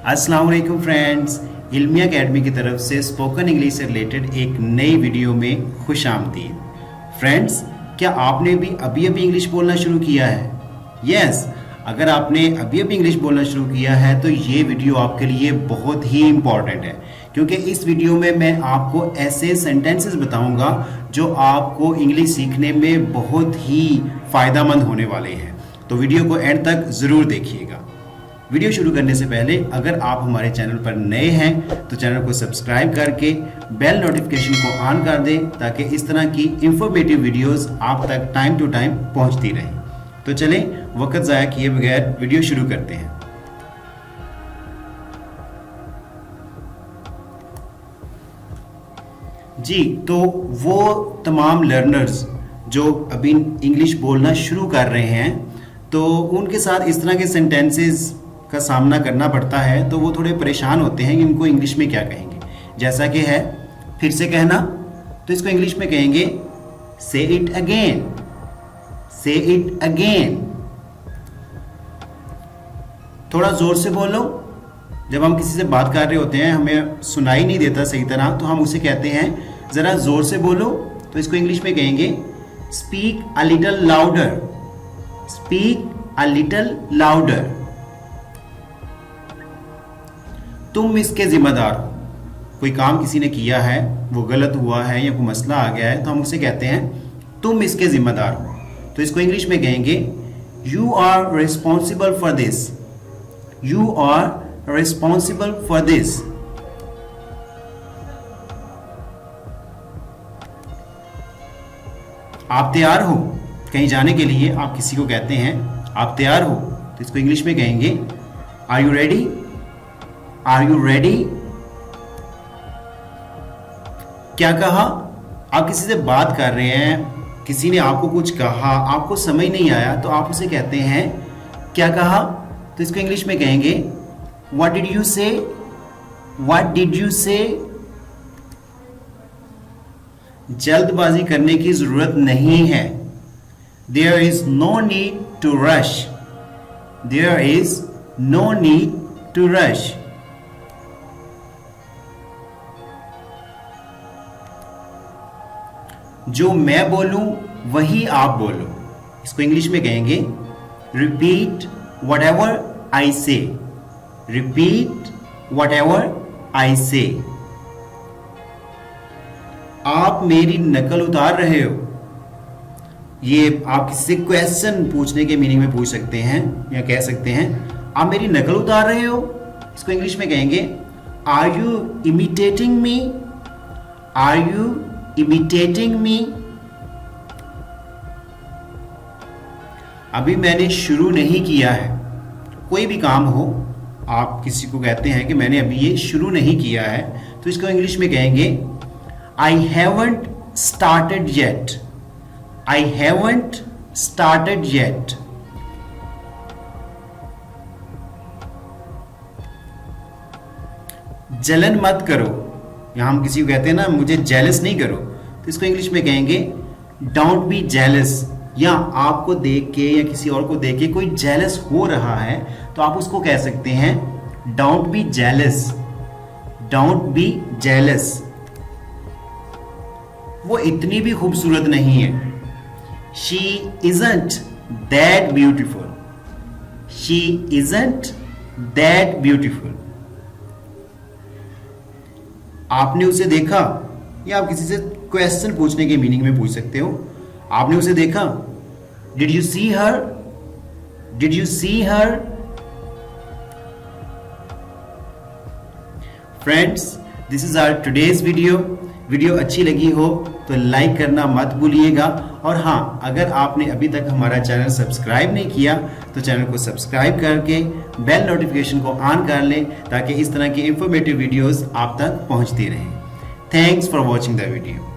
अस्सलाम वालेकुम friends, इल्मिया academy की तरफ से स्पोकन इंग्लिश से रिलेटेड एक नई वीडियो में खुश आमदीद। फ्रेंड्स, क्या आपने भी अभी इंग्लिश बोलना शुरू किया है? यस, अगर आपने अभी इंग्लिश बोलना शुरू किया है तो ये वीडियो आपके लिए बहुत ही इम्पॉर्टेंट है, क्योंकि इस वीडियो में मैं आपको ऐसे सेंटेंसेस बताऊंगा जो आपको इंग्लिश सीखने में बहुत ही फ़ायदेमंद होने वाले हैं। तो वीडियो को एंड तक ज़रूर देखिएगा। वीडियो शुरू करने से पहले अगर आप हमारे चैनल पर नए हैं तो चैनल को सब्सक्राइब करके बेल नोटिफिकेशन को ऑन कर दें, ताकि इस तरह की इंफॉर्मेटिव वीडियोस आप तक टाइम टू टाइम पहुंचती रहें। तो चलें, वक्त ज़ाया किए बगैर वीडियो शुरू करते हैं। जी, तो वो तमाम लर्नर्स जो अभी इंग्लिश बोलना शुरू कर रहे हैं, तो उनके साथ इस तरह के सेंटेंसेस का सामना करना पड़ता है, तो वो थोड़े परेशान होते हैं कि इनको इंग्लिश में क्या कहेंगे। जैसा कि है फिर से कहना, तो इसको इंग्लिश में कहेंगे से इट अगेन, से इट अगेन। थोड़ा जोर से बोलो। जब हम किसी से बात कर रहे होते हैं, हमें सुनाई नहीं देता सही तरह, तो हम उसे कहते हैं ज़रा ज़ोर से बोलो, तो इसको इंग्लिश में कहेंगे speak a little louder, speak a little louder. तुम इसके जिम्मेदार हो। कोई काम किसी ने किया है, वो गलत हुआ है या कोई मसला आ गया है, तो हम उसे कहते हैं तुम इसके जिम्मेदार हो। तो इसको इंग्लिश में कहेंगे you are responsible for this, you are responsible for this. आप तैयार हो? कहीं जाने के लिए आप किसी को कहते हैं आप तैयार हो, तो इसको इंग्लिश में कहेंगे are you ready, are you ready. क्या कहा? आप किसी से बात कर रहे हैं, किसी ने आपको कुछ कहा, आपको समझ नहीं आया, तो आप उसे कहते हैं क्या कहा, तो इसको इंग्लिश में कहेंगे what did you say, what did you say. जल्दबाजी करने की जरूरत नहीं है। There is no need to rush, there is no need to rush. जो मैं बोलूं वही आप बोलो, इसको इंग्लिश में कहेंगे रिपीट वट एवर आई से, रिपीट वट एवर आई से। आप मेरी नकल उतार रहे हो। ये आप किसी से क्वेश्चन पूछने के मीनिंग में पूछ सकते हैं, या कह सकते हैं आप मेरी नकल उतार रहे हो। इसको इंग्लिश में कहेंगे are you imitating me, are you imitating me. अभी मैंने शुरू नहीं किया है। कोई भी काम हो, आप किसी को कहते हैं कि मैंने अभी ये शुरू नहीं किया है, तो इसको इंग्लिश में कहेंगे I haven't started yet, I haven't started yet. जलन मत करो। यहां हम किसी को कहते हैं ना मुझे जेलस नहीं करो, तो इसको इंग्लिश में कहेंगे डोंट बी जेलस। या आपको देख के या किसी और को देख के कोई जेलस हो रहा है, तो आप उसको कह सकते हैं don't be jealous, don't be jealous. वो इतनी भी खूबसूरत नहीं है। She isn't that beautiful, she isn't that beautiful. आपने उसे देखा, या आप किसी से क्वेश्चन पूछने के मीनिंग में पूछ सकते हो, आपने उसे देखा। Did you see her, did you see her. Friends, this is our today's video. Video अच्छी लगी हो तो लाइक करना मत भूलिएगा, और हाँ, अगर आपने अभी तक हमारा चैनल सब्सक्राइब नहीं किया तो चैनल को सब्सक्राइब करके बेल नोटिफिकेशन को ऑन कर लें, ताकि इस तरह की इंफॉर्मेटिव वीडियोस आप तक पहुंचती रहें। Thanks for watching the video.